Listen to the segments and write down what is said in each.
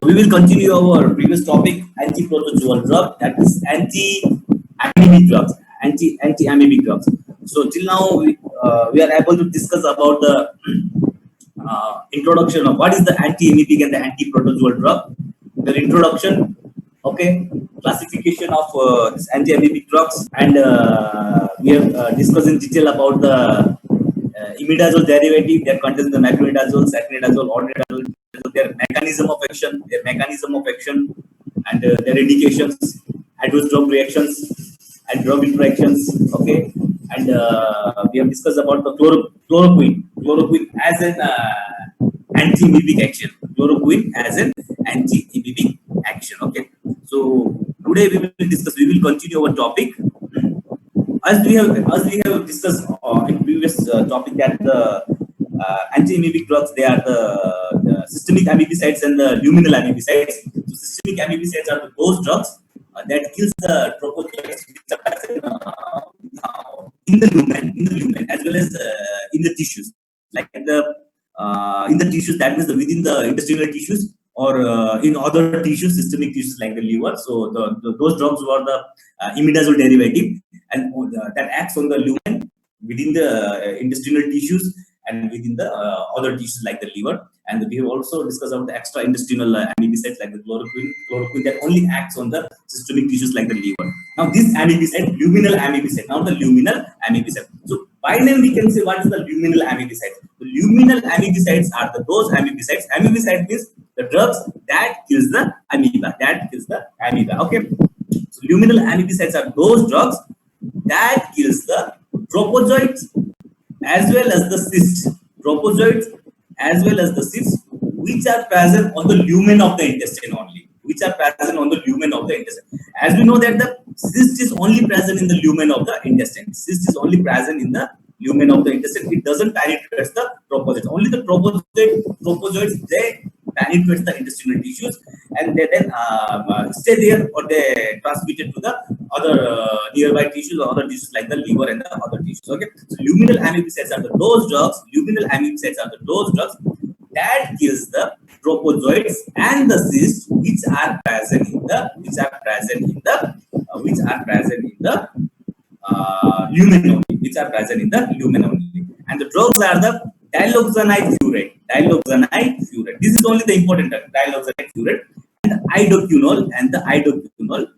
We will continue our previous topic, anti-protozoal drug, that is anti-amoebic drugs, anti-amoebic drugs. So till now we are able to discuss about the introduction of what is the anti-amoebic and the anti-protozoal drug, the introduction, okay, classification of anti-amoebic drugs, and we have discussed in detail about the imidazole derivative that contains the macronidazole, sacronidazole, ordinidazole, their mechanism of action, and their indications, adverse drug reactions and drug interactions. Okay, and we have discussed about the chloroquine as an anti-amoebic action. Chloroquine as an anti-amoebic action. Okay, so today we will continue our topic. As we have discussed in previous topic that the anti-amoebic drugs, they are the systemic amebicides and the luminal amebicides. So systemic amebicides are those drugs that kills the trophozoites in the lumen as well as in the tissues, like in the tissues, that means within the intestinal tissues, or in other tissues, systemic tissues like the liver. So those drugs were the imidazole derivative, and that acts on the lumen within the intestinal tissues and within the other tissues like the liver. And we have also discussed about the extra intestinal amebicides like the chloroquine that only acts on the systemic tissues like the liver. Now this amebicide, luminal amebicide. Now the luminal amebicide. So by name we can say what is the luminal amebicide. The luminal amebicides are those amebicides. Amebicide means the drugs that kills the amoeba. Okay. So luminal amebicides are those drugs that kills the trophozoites as well as the cysts. Trophozoites as well as the cysts which are present on the lumen of the intestine only. As we know that the cyst is only present in the lumen of the intestine. It doesn't penetrate the trophozoites. Only the trophozoites, they penetrate the intestinal tissues, and they then stay there, or they transmit it to the other nearby tissues or other tissues like the liver and the other tissues. Okay, so luminal amebicides are those drugs. That kills the trophozoites and the cysts which are present in the lumen only. And the drugs are the DILOXANIDE FUROATE. This is only the important drug, DILOXANIDE FUROATE, and the idoquinol and the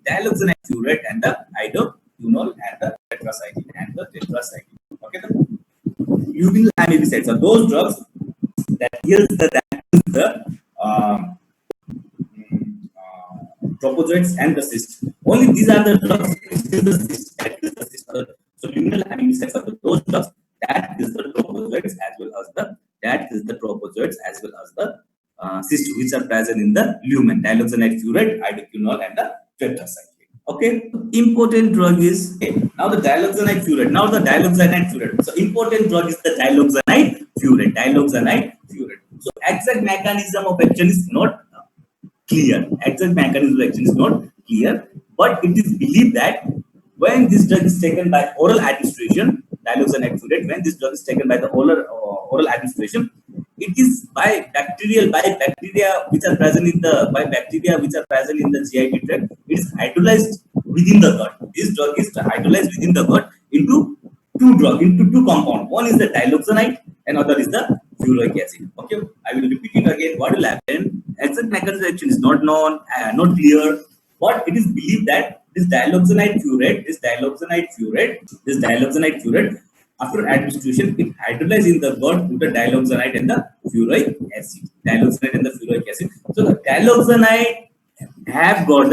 DILOXANIDE FUROATE and the idoquinol and the tetracycline. Okay, the luminal amebicides are those drugs that kills the trophozoites and the cysts. Only these are the drugs that kills the cyst. So luminal amebicides are those drugs that kills the trophozoites as well as the cysts which are present in the lumen. DILOXANIDE FUROATE, idoquinol, and the tetracycline. Okay, important drug is now the DILOXANIDE FUROATE. So important drug is the DILOXANIDE FUROATE. So exact mechanism of action is not clear. But it is believed that when this drug is taken by oral administration, DILOXANIDE FUROATE, when this drug is taken by the oral administration, it is by bacteria which are present in the GI tract. It is hydrolyzed within the gut. This drug is hydrolyzed within the gut into two compounds. One is the DILOXANIDE and other is the furoic acid. Okay, I will repeat it again. What will happen? Exact mechanism of action is not known, not clear, but it is believed that this DILOXANIDE FUROATE, after administration, it hydrolyzes in the gut to the DILOXANIDE and the furoic acid. So the DILOXANIDE has got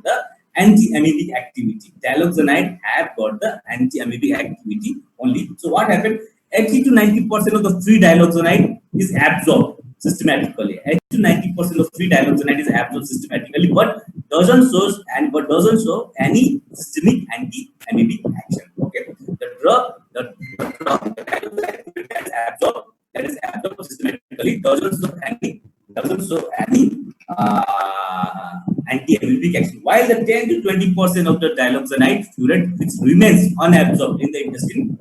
the anti-amoebic activity. DILOXANIDE have got the anti-amoebic activity only. So what happened? 80 to 90% of the free DILOXANIDE is absorbed systematically. 80 to 90% of free DILOXANIDE is absorbed systematically, but doesn't show any systemic anti-amoebic action. Okay, the drug that is absorbed systematically doesn't show any anti-amoebic action, while the 10 to 20% of the DILOXANIDE FUROATE which remains unabsorbed in the intestine,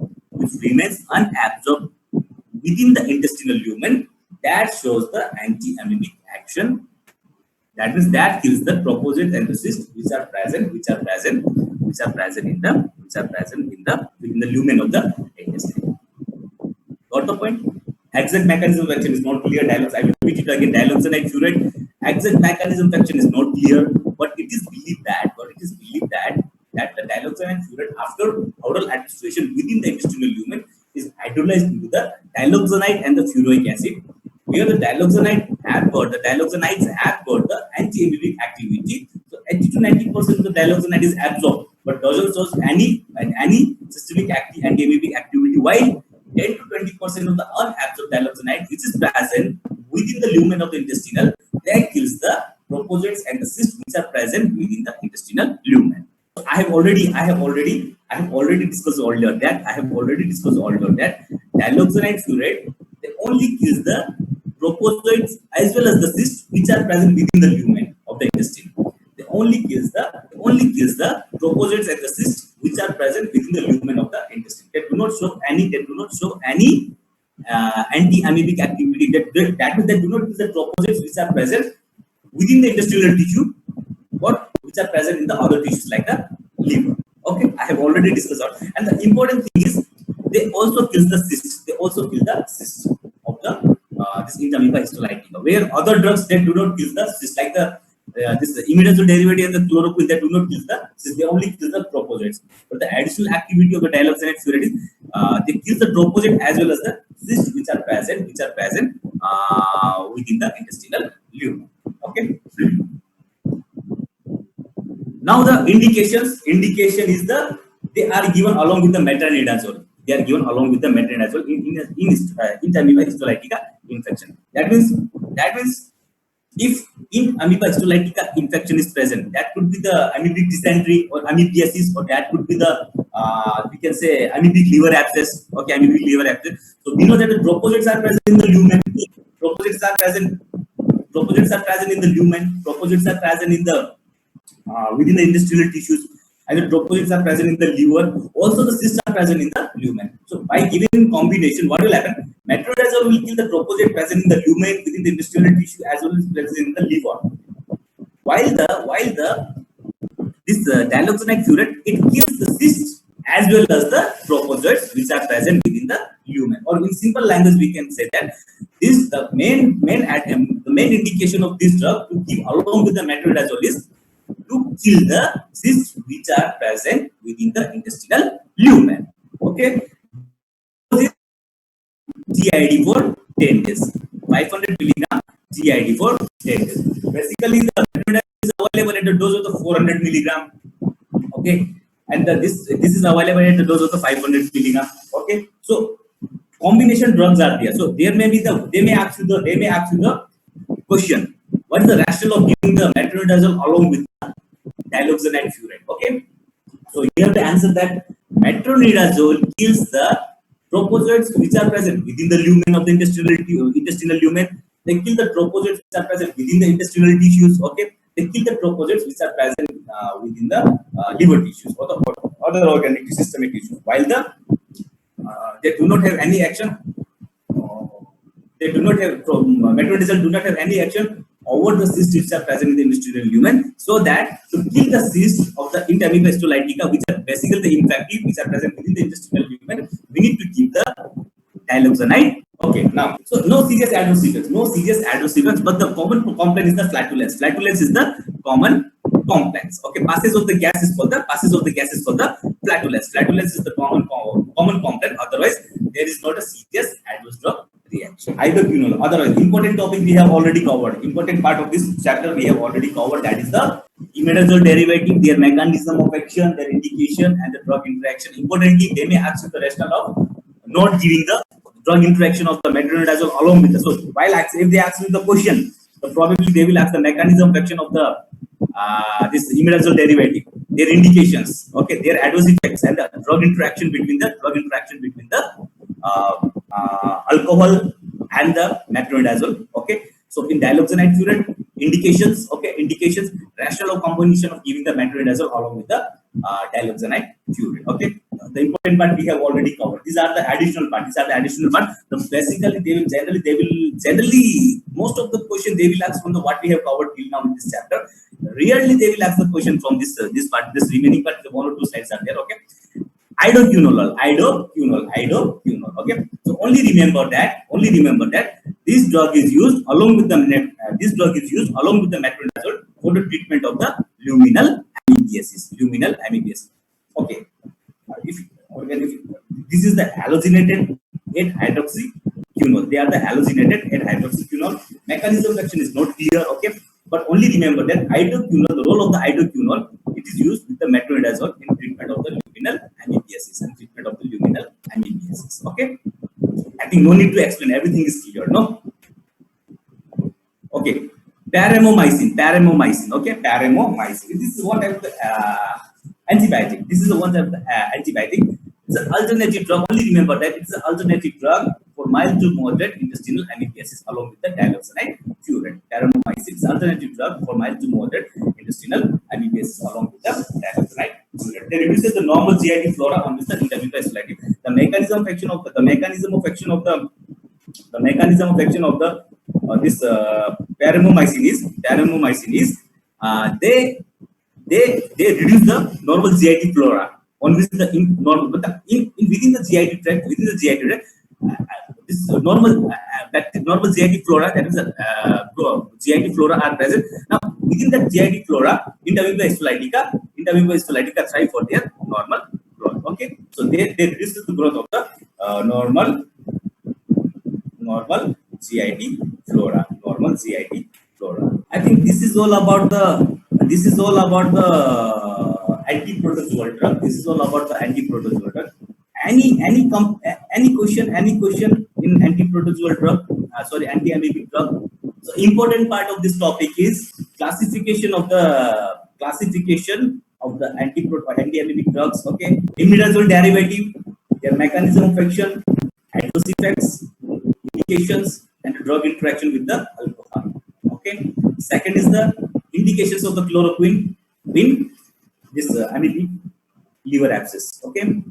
within the intestinal lumen, that shows the anti-amoebic action. That means that kills the proposit and the cyst which are present within the lumen of the intestine. Got the point? Exact mechanism of action is not clear. I will repeat it again. Diloxanide furate. Exact mechanism of action is not clear, but it is believed that the diloxanide furate after oral administration within the intestinal lumen is hydrolyzed into the diloxanide and the furoic acid. Where the diloxanides have got the anti-amoebic activity. So 80 to 90% of the diloxanide is absorbed, but doesn't show any systemic anti-amoebic activity. While 10 to 20% of the unabsorbed diloxanide, which is present within the lumen of the intestinal, that kills the proposates and the cysts which are present within the intestinal lumen. So I have already discussed earlier that diloxanide furate, they only kills the proposates as well as the cysts which are present within the lumen of the intestine. They only kills the proposates and the cysts which are present within the lumen of the intestine. They do not show any anti-amoebic activity. That means they do not kill the proposates which are present within the intestinal tissue, but which are present in the other tissues like the liver. Okay, I have already discussed that. And the important thing is they also kill the cysts. They also kill the cysts of the this Entamoeba histolytica. Where other drugs they do not kill the cysts, like the this imidazole derivative and the chloroquine, they do not kill the cysts. They only kill the proposates. But the additional activity of the diloxanide furate is they kill the proposate as well as the cysts which are present within the intestinal lumen. Okay. Now the indication is they are given along with the metronidazole. They are given along with the metronidazole in amoeba histolytica infection. That means if in amoeba histolytica infection is present, that could be the amoebic dysentery or amoebiasis, or that could be the we can say amoebic liver abscess. Okay, amoebic liver abscess. So we know that the proposates are present in the lumen. Proposates are present in the lumen. Proposates are present in the within the intestinal tissues, and the proposates are present in the liver. Also, the cysts are present in the lumen. So, by giving combination, what will happen? Metronidazole will kill the proposate present in the lumen within the intestinal tissue as well as present in the liver. While this diloxanide furate, it kills the cysts as well as the proposates which are present within the lumen. Or in simple language, we can say that this the main indication of this drug to give along with the metronidazole is to kill the cysts which are present within the intestinal lumen. Okay. GID for 10 days. 500 milligram GID for 10 days. Basically, the metronidazole is available at the dose of the 400 milligram. Okay. And this is available at the dose of the 500 milligram. Okay. So combination drugs are there. So they may ask you the question: what is the rationale of giving the metronidazole along with the diloxanide furate? Okay, so you have to answer that metronidazole kills the proposates which are present within the lumen of the intestinal lumen. They kill the proposates which are present within the intestinal tissues. Okay, they kill the proposates which are present within the liver tissues or the other organic systemic tissues. While they do not have any action. Metronidazole do not have any action over the cysts which are present in the intestinal lumen, so that to kill the cysts of the Entamoeba histolytica, which are basically the infective, which are present within the intestinal lumen, we need to give the diloxanide. Okay, now, so no serious adverse effects, but the common complaint is the flatulence. Flatulence is the common complaints. Okay, passage of the gas is called the flatulence. Flatulence is the common complaint. Otherwise, there is not a serious adverse drug reaction. Either you know. Otherwise, important topic we have already covered. Important part of this chapter we have already covered. That is the imidazole derivative, their mechanism of action, their indication, and the drug interaction. Importantly, they may ask you the rationale of not giving the drug interaction of the metronidazole along with the. So while if they ask you the question, so probably they will ask the mechanism of action of the this imidazole derivative, their indications, okay, their adverse effects, and the drug interaction between the alcohol and the metronidazole. Okay, so in diloxanide furate, indications, rationale of combination of giving the metronidazole along with the diloxanide furate. Okay, the important part we have already covered. These are the additional part. Basically, they will generally most of the question they will ask from the what we have covered till now in this chapter. Rarely they will ask the question from this part. This remaining part, the one or two slides are there. Okay. Idoquinol. Okay, so only remember that this drug is used along with the metronidazole for the treatment of the luminal amoebiasis. Okay, if this is the halogenated 8-hydroxyquinol, they are the halogenated 8-hydroxyquinol. Mechanism of action is not clear. Okay, but only remember that idoquinol, the role of the idoquinol, it is used with the metronidazole in treatment of the luminal amoebiasis. Okay, I think no need to explain, everything is clear, no? Okay, paromomycin. Okay, paromomycin, this is one type of antibiotic. Antibiotic. It's an alternative drug. Only remember that it's an alternative drug for mild to moderate intestinal amoebiasis along with the diloxanide furate. Paromomycin is alternative drug for mild to moderate intestinal amoebiasis along with the diloxanide furate. They reduces the normal GIT flora on which the intermittent is selective. The mechanism of action of the this paromomycin is they reduce the normal GIT flora on which the within the GIT tract, this normal GIT flora, that is GIT flora are present. Now within that GIT flora, Interviva histolytica thrive for their normal growth. Okay, so they reduce the growth of the normal GIT flora. I think this is all about the anti-protozoal drug. Any question in anti-protozoal drug, anti-amoebic drug. So important part of this topic is classification of the anti-amoebic drugs. Okay, imidazole derivative, their mechanism of action, adverse effects, indications, and drug interaction with the alcohol. Okay, second is the indications of the chloroquine in this amoebic liver abscess. Okay,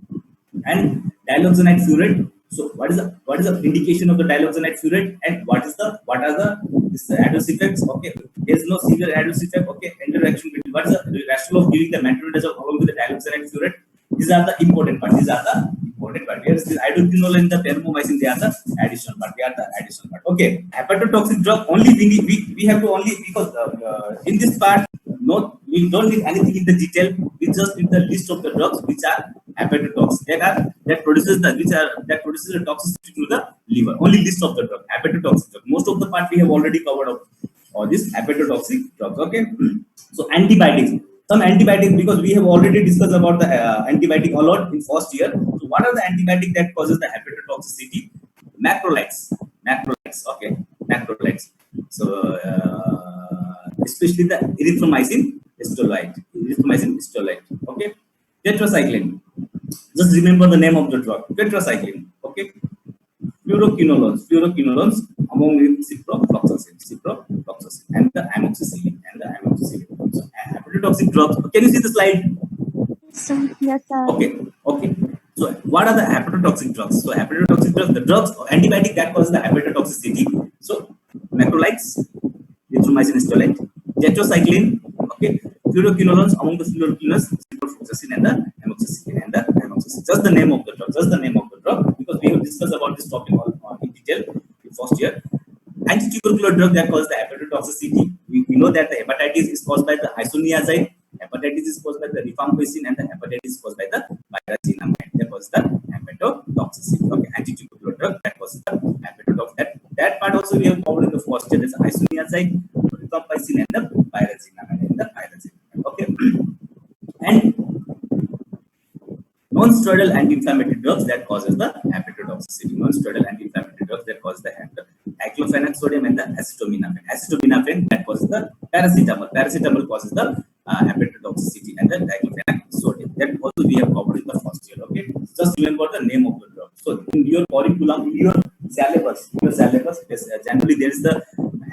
and diloxanide furate. So what is the indication of the diloxanide furate, and what are the adverse effects? Okay, there is no severe adverse effect. Okay, interaction between what is the rationale of giving the metronidazole along with the diloxanide furate? These are the important part. Here is the idoquinol and the paromomycin. They are the additional part. Okay, hepatotoxic drug. Only we have to only, because in this part, we don't need anything in the detail. We just need the list of the drugs which are hepatotoxic. That produces the toxicity to the liver. Only list of the drug, hepatotoxic drug. Most of the part we have already covered up all this hepatotoxic drugs. Okay, so antibiotics. Some antibiotics, because we have already discussed about the antibiotic a lot in first year. So what are the antibiotics that causes the hepatotoxicity? Macrolides. Okay, macrolides. So especially the erythromycin histolyte. Okay, tetracycline. Just remember the name of the drug. Tetracycline. Okay, fluoroquinolones among ciprofloxacin and the amoxicillin. So hepatotoxic drugs. Can you see the slide? Yes, sir. Okay. So what are the hepatotoxic drugs? So hepatotoxic drugs, the drugs or antibiotic that causes the hepatotoxicity. So macrolides, erythromycin histolyte, tetracycline. Okay, fluoroquinolones among the fluoroquinolones, ciprofloxacin and the amoxicillin. Just the name of the drug, because we have discussed about this topic in detail in first year. Antitubercular drug that causes the hepatotoxicity. We know that the hepatitis is caused by the isoniazide, hepatitis is caused by the rifampicin, and the hepatitis is caused by the pyrazinamide. That causes the hepatotoxicity. Okay, antitubercular drug that causes the hepatotoxicity. That part also we have covered in the first year. There's isoniazide, rifampicin, and the pyrazinamide. Okay, and non-steroidal anti-inflammatory drugs that causes the hepatotoxicity. Diclofenac sodium and the acetaminophen that causes the paracetamol causes the hepatotoxicity, and the diclofenac sodium that also we have covered in the first year. Okay, just remember the name of the drug. So in your curriculum, in your syllabus, generally there is the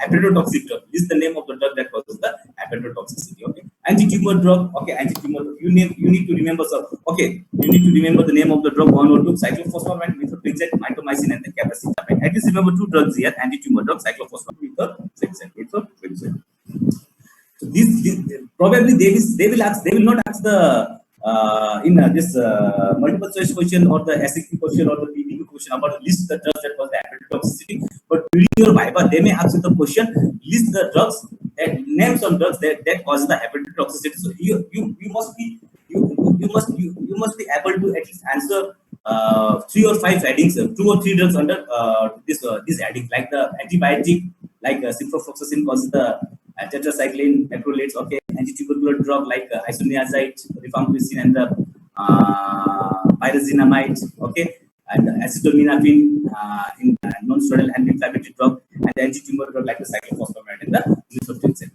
hepatotoxic drug. This is the name of the drug that causes the hepatotoxicity. Okay, Anti-tumor drug, okay, anti-tumor. You need to remember some. Okay, you need to remember the name of the drug 1 or 2: cyclophosphamide, methotrexate, mitomycin, and the capecitabine. At least remember 2 drugs here: anti-tumor drug, cyclophosphamide, methotrexate. So these probably they will not ask the in this multiple choice question or the SAQ question or the PPQ question about the list the drugs that was the hepatotoxicity. But during your viva, they may ask you the question: list the drugs that names on drugs that cause the hepatotoxicity. So you must be you must be able to at least answer 3 or 5 headings, 2 or 3 drugs under this heading, like the antibiotic, like ciprofloxacin causes the tetracycline macrolates, okay, antitubercular drug like isoniazid, rifampicin, and the pyrazinamide, okay, and acetaminophen in non-steroidal anti-inflammatory drug, and the anti-tumor drug like the cyclophosphamide and the methotrexate,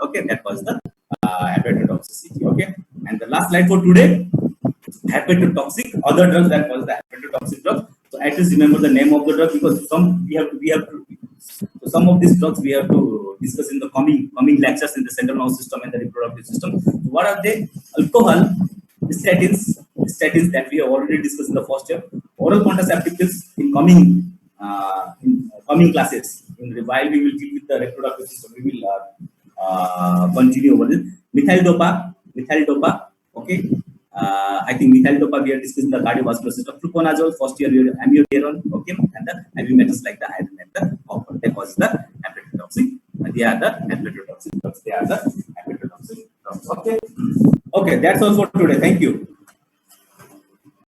okay, that was the hepatotoxicity, okay. And the last slide for today: hepatotoxic, other drugs that cause the hepatotoxic drug. So at least remember the name of the drug, because we have to so some of these drugs we have to discuss in the coming lectures in the central nervous system and the reproductive system. So what are they? Alcohol, statins that we have already discussed in the first year. Oral contraceptives in coming classes. While we will deal with the reproductive system, we will continue over this. Methyl dopa, okay. I think methyl dopa we are discussing the cardiovascular system. Fluconazole, first year amiodarone, okay, and the heavy metals like the iron and the copper. That causes the hepatotoxic. They are the hepatotoxic drugs. Okay. Okay, that's all for today. Thank you.